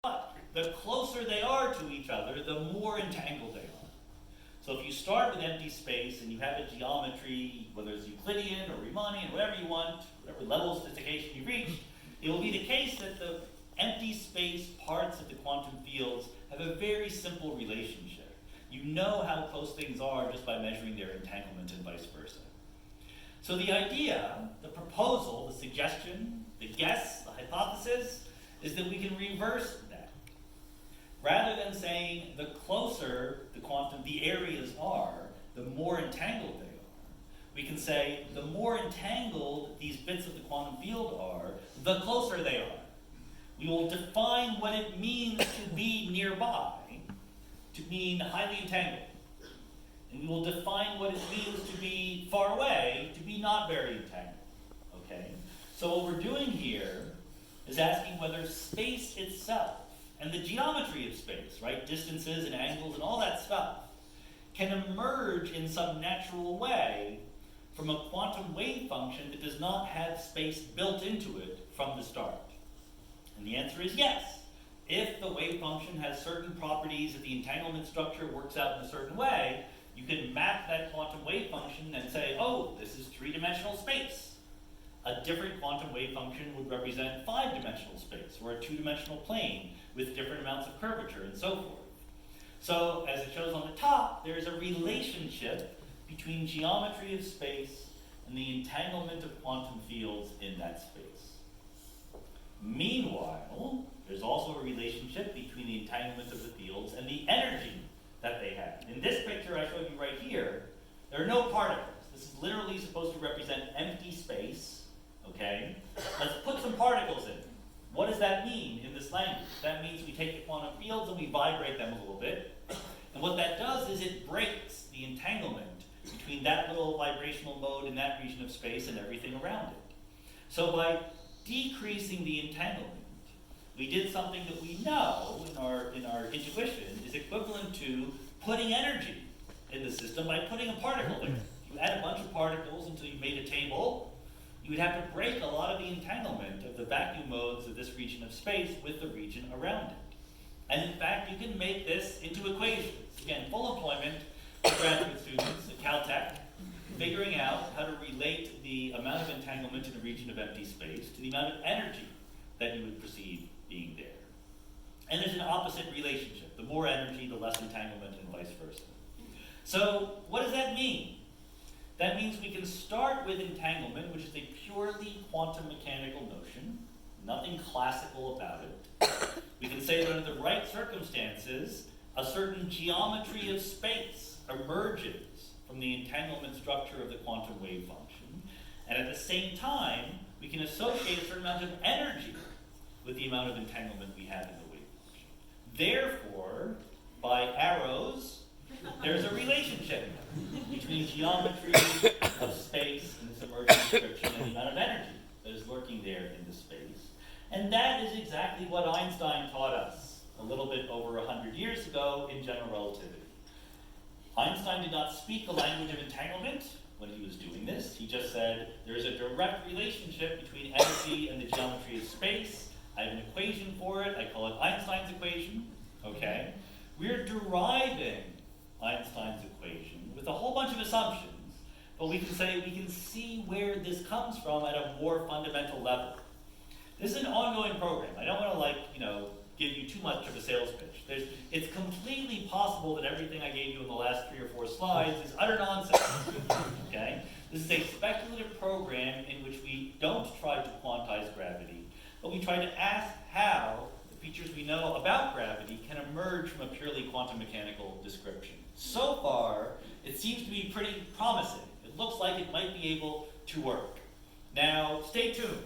But the closer they are to each other, the more entangled they are. So if you start with empty space and you have a geometry, whether it's Euclidean or Riemannian, whatever you want, whatever level of sophistication you reach, it will be the case that the empty space parts of the quantum fields have a very simple relationship. You know how close things are just by measuring their entanglement and vice versa. So the idea, the proposal, the suggestion, the guess, the hypothesis, is that we can reverse that. Rather than saying the closer the areas are, the more entangled they are, we can say the more entangled these bits of the quantum field are, the closer they are. We will define what it means to be nearby to mean highly entangled. And we will define what it means to be far away to be not very entangled. Okay? So what we're doing here is asking whether space itself and the geometry of space, right, distances and angles and all that stuff, can emerge in some natural way from a quantum wave function that does not have space built into it from the start. And the answer is yes. If the wave function has certain properties that the entanglement structure works out in a certain way, you can map that quantum wave function and say, oh, this is three-dimensional space. A different quantum wave function would represent five-dimensional space, or a two-dimensional plane with different amounts of curvature and so forth. So, as it shows on the top, there is a relationship between geometry of space and the entanglement of quantum fields in that space. Meanwhile, there's also a relationship between the entanglement of the fields and the energy that they have. In this picture I showed you right here, there are no particles. This is literally supposed to represent empty space, okay? Let's put some particles in. What does that mean in this language? That means we take the quantum fields and we vibrate them a little bit. And what that does is it breaks the entanglement between that little vibrational mode in that region of space and everything around it. So by decreasing the entanglement, we did something that we know in our intuition is equivalent to putting energy in the system by putting a particle there. If you add a bunch of particles until you made a table, you would have to break a lot of the entanglement of the vacuum modes of this region of space with the region around it. And in fact, you can make this into equations. Again, full employment for graduate students at Caltech, figuring out how to relate the amount of entanglement in a region of empty space to the amount of energy that you would perceive being there. And there's an opposite relationship. The more energy, the less entanglement, and vice versa. So what does that mean? That means we can start with entanglement, which is a purely quantum mechanical notion, nothing classical about it. We can say that under the right circumstances, a certain geometry of space emerges from the entanglement structure of the quantum wave function. And at the same time, we can associate a certain amount of energy with the amount of entanglement we have in the wave function. Therefore, by arrows, there's a relationship between geometry of space and this emergent description and the amount of energy that is lurking there in the space. And that is exactly what Einstein taught us a little bit over 100 years ago in general relativity. Einstein did not speak the language of entanglement when he was doing this. He just said there is a direct relationship between energy and the geometry of space. I have an equation for it. I call it Einstein's equation. Okay? We're deriving Einstein's equation with a whole bunch of assumptions, but we can say we can see where this comes from at a more fundamental level. This is an ongoing program. I don't want to give you too much of a sales pitch. It's completely possible that everything I gave you in the last 3 or 4 slides is utter nonsense. Okay? This is a speculative program in which we don't try to quantize gravity, but we try to ask how the features we know about gravity can emerge from a purely quantum mechanical description. So far, it seems to be pretty promising. It looks like it might be able to work. Now, stay tuned.